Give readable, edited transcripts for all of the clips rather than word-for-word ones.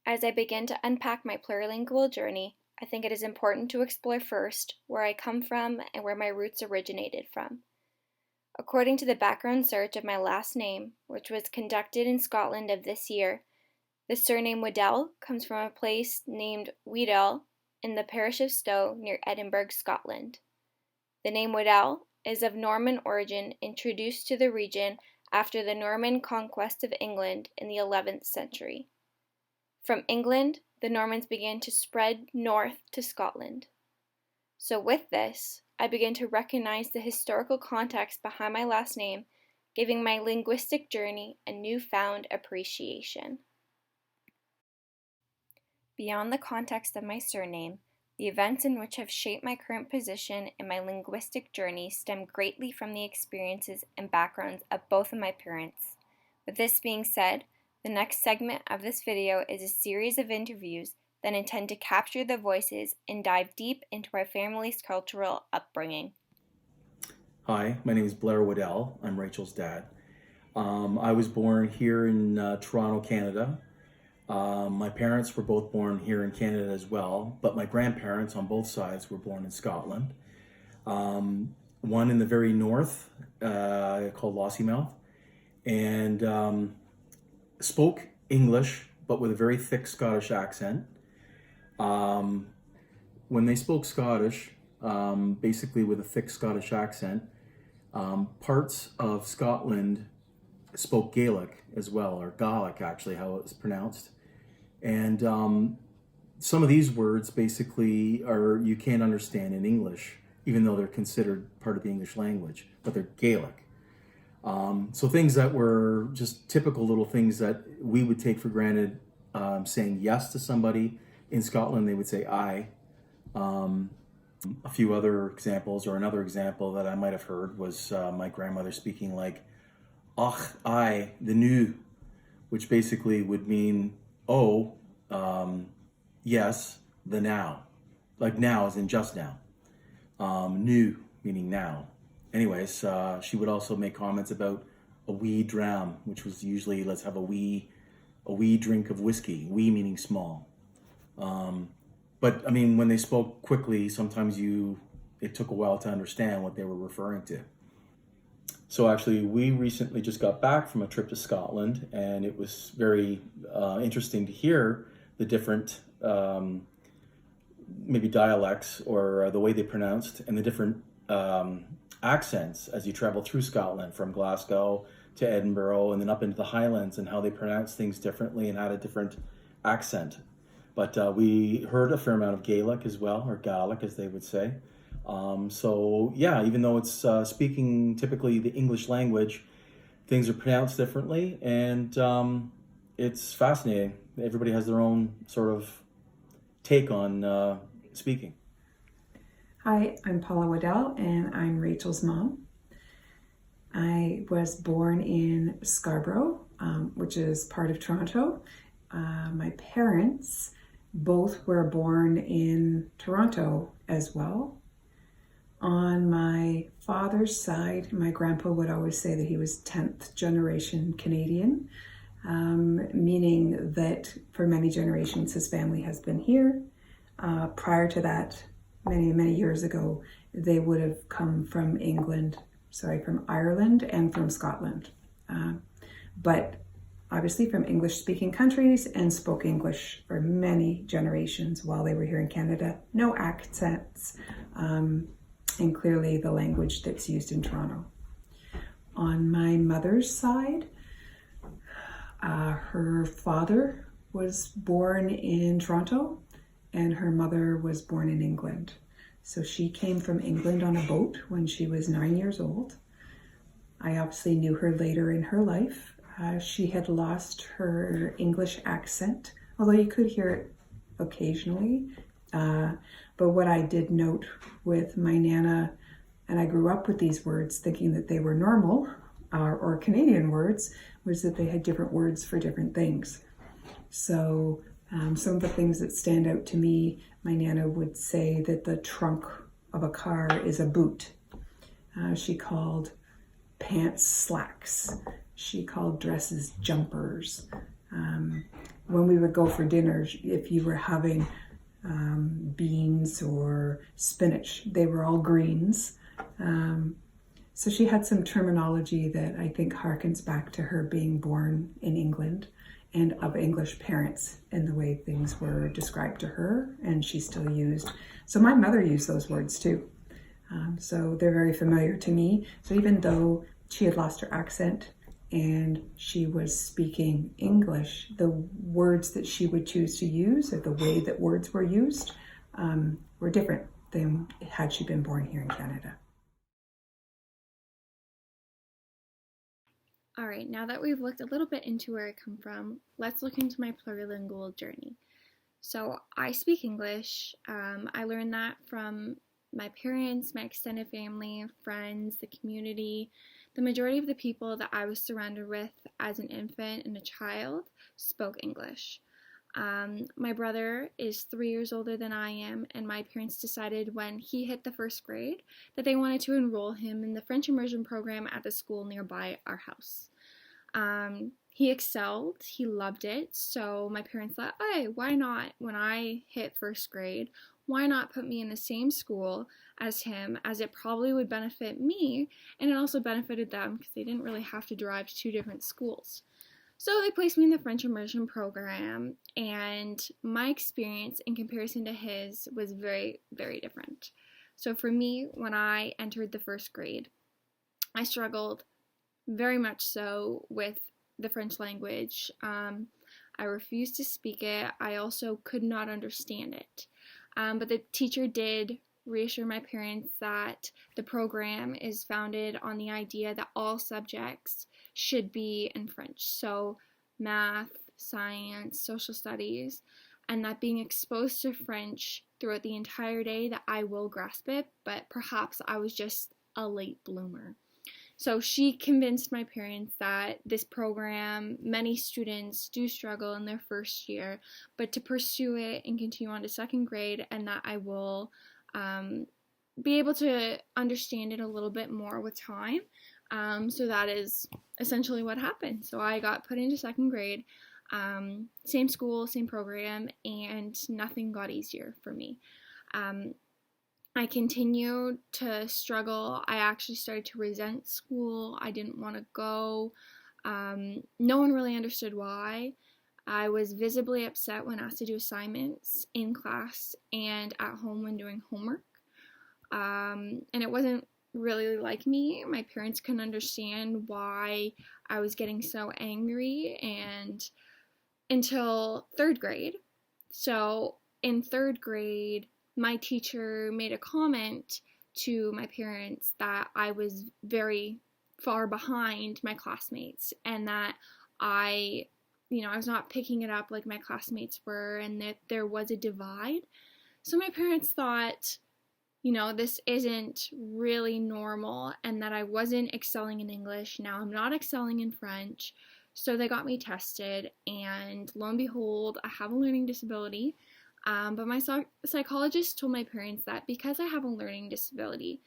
As I begin to unpack my plurilingual journey, I think it is important to explore first where I come from and where my roots originated from. According to the background search of my last name, which was conducted in Scotland of this year, the surname Waddell comes from a place named Weedell in the parish of Stow near Edinburgh, Scotland. The name Waddell is of Norman origin, introduced to the region after the Norman conquest of England in the 11th century. From England, the Normans began to spread north to Scotland. So with this, I began to recognize the historical context behind my last name, giving my linguistic journey a newfound appreciation. Beyond the context of my surname, the events in which have shaped my current position in my linguistic journey stem greatly from the experiences and backgrounds of both of my parents. With this being said, the next segment of this video is a series of interviews that intend to capture the voices and dive deep into our family's cultural upbringing. Hi, my name is Blair Waddell. I'm Rachel's dad. I was born here in Toronto, Canada. My parents were both born here in Canada as well, but my grandparents on both sides were born in Scotland. One in the very north, called Lossiemouth, and spoke English, but with a very thick Scottish accent. When they spoke Scottish, basically with a thick Scottish accent, parts of Scotland spoke Gaelic as well, or Gaelic actually, how it was pronounced. And some of these words basically you can't understand in English, even though they're considered part of the English language, but they're Gaelic. So things that were just typical little things that we would take for granted, saying yes to somebody in Scotland, they would say I. A few other examples, or another example that I might have heard was my grandmother speaking like, "Och, I, the new," which basically would mean, oh, yes, the now. Like now as in just now. New, meaning now. Anyways, she would also make comments about a wee dram, which was usually, let's have a wee drink of whiskey, wee meaning small. But I mean, when they spoke quickly, sometimes it took a while to understand what they were referring to. So actually, we recently just got back from a trip to Scotland, and it was very interesting to hear the different maybe dialects or the way they pronounced, and the different accents as you travel through Scotland, from Glasgow to Edinburgh and then up into the Highlands, and how they pronounce things differently and had a different accent. But we heard a fair amount of Gaelic as well, or Gaelic as they would say. So yeah, even though it's speaking typically the English language, things are pronounced differently, and it's fascinating. Everybody has their own sort of take on speaking. Hi, I'm Paula Waddell, and I'm Rachel's mom. I was born in Scarborough, which is part of Toronto. My parents both were born in Toronto as well. On my father's side, my grandpa would always say that he was 10th generation Canadian, meaning that for many generations his family has been here. Prior to that, many years ago, they would have come from from Ireland and from Scotland. But obviously from English-speaking countries, and spoke English for many generations while they were here in Canada. No accents, and clearly the language that's used in Toronto. On my mother's side, her father was born in Toronto, and her mother was born in England. So she came from England on a boat when she was 9 years old. I obviously knew her later in her life. She had lost her English accent, although you could hear it occasionally. But what I did note with my Nana, and I grew up with these words thinking that they were normal or Canadian words, was that they had different words for different things. So some of the things that stand out to me, my Nana would say that the trunk of a car is a boot. She called pants slacks. She called dresses jumpers. when we would go for dinner, if you were having beans or spinach, they were all greens. So she had some terminology that I think harkens back to her being born in England and of English parents and the way things were described to her and she still used. So my mother used those words too. So they're very familiar to me. So even though she had lost her accent and she was speaking English, the words that she would choose to use or the way that words were used were different than had she been born here in Canada. All right, now that we've looked a little bit into where I come from, let's look into my plurilingual journey. So I speak English. I learned that from my parents, my extended family, friends, the community. The majority of the people that I was surrounded with as an infant and a child spoke English. My brother is 3 years older than I am, and my parents decided when he hit the first grade that they wanted to enroll him in the French immersion program at the school nearby our house. He excelled, he loved it, so my parents thought, hey, why not, when I hit first grade, why not put me in the same school as him, as it probably would benefit me, and it also benefited them because they didn't really have to drive to 2 different schools. So they placed me in the French immersion program, and my experience in comparison to his was very, very different. So for me, when I entered the first grade, I struggled very much so with the French language. I refused to speak it. I also could not understand it. But the teacher did reassure my parents that the program is founded on the idea that all subjects should be in French. So math, science, social studies, and that being exposed to French throughout the entire day, that I will grasp it, but perhaps I was just a late bloomer. So she convinced my parents that this program, many students do struggle in their first year, but to pursue it and continue on to second grade, and that I will be able to understand it a little bit more with time. So that is essentially what happened. So I got put into second grade, same school, same program, and nothing got easier for me. I continued to struggle. I actually started to resent school. I didn't want to go. No one really understood why. I was visibly upset when asked to do assignments in class and at home when doing homework. And it wasn't really like me. My parents couldn't understand why I was getting so angry and until third grade. So in third grade, my teacher made a comment to my parents that I was very far behind my classmates and that I was not picking it up like my classmates were and that there was a divide. So my parents thought, this isn't really normal and that I wasn't excelling in English. Now I'm not excelling in French. So they got me tested and lo and behold, I have a learning disability. But my psychologist told my parents that because I have a learning disability,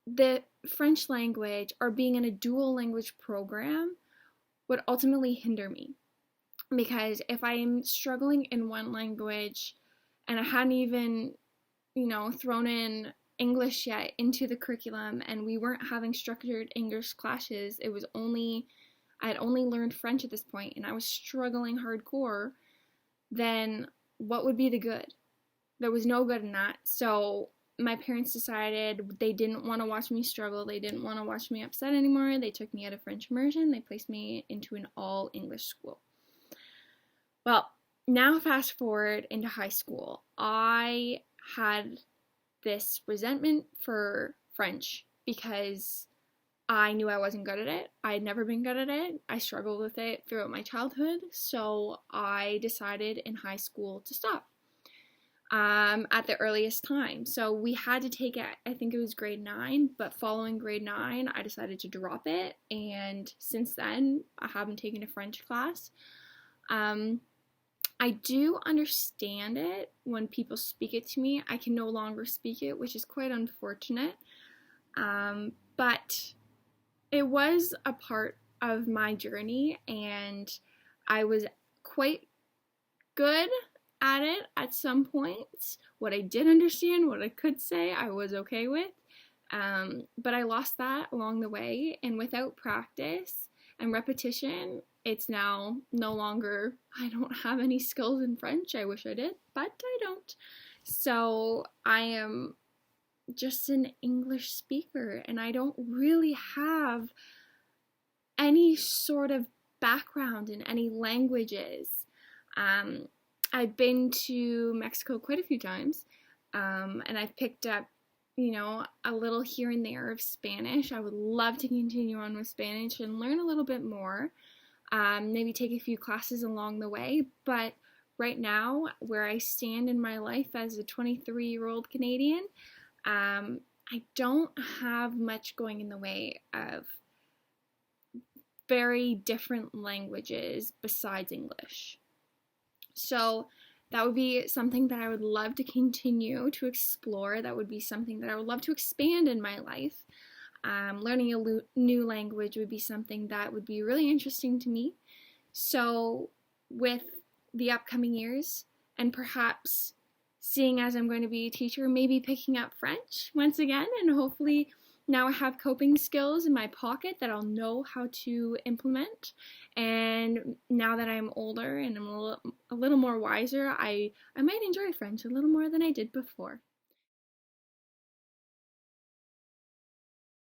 the French language or being in a dual language program would ultimately hinder me. Because if I am struggling in one language and I hadn't even, thrown in English yet into the curriculum and we weren't having structured English classes, I had only learned French at this point and I was struggling hardcore, then what would be the good? There was no good in that. So my parents decided they didn't want to watch me struggle. They didn't want to watch me upset anymore. They took me out of French immersion. They placed me into an all English school. Well, now fast forward into high school. I had this resentment for French because I knew I wasn't good at it. I had never been good at it. I struggled with it throughout my childhood, so I decided in high school to stop at the earliest time. So we had to take it, I think it was grade 9, but following grade 9, I decided to drop it, and since then, I haven't taken a French class. I do understand it when people speak it to me. I can no longer speak it, which is quite unfortunate, but it was a part of my journey and I was quite good at it at some points. What I did understand, what I could say, I was okay with. But I lost that along the way, and without practice and repetition, it's now no longer, I don't have any skills in French. I wish I did, but I don't. So I am just an English speaker, and I don't really have any sort of background in any languages. I've been to Mexico quite a few times, and I've picked up, a little here and there of Spanish. I would love to continue on with Spanish and learn a little bit more, maybe take a few classes along the way, but right now, where I stand in my life as a 23-year-old Canadian, I don't have much going in the way of very different languages besides English. So that would be something that I would love to continue to explore. That would be something that I would love to expand in my life. Learning a new language would be something that would be really interesting to me. So with the upcoming years, and perhaps seeing as I'm going to be a teacher, maybe picking up French once again, and hopefully now I have coping skills in my pocket that I'll know how to implement. And now that I'm older and I'm a little more wiser, I might enjoy French a little more than I did before.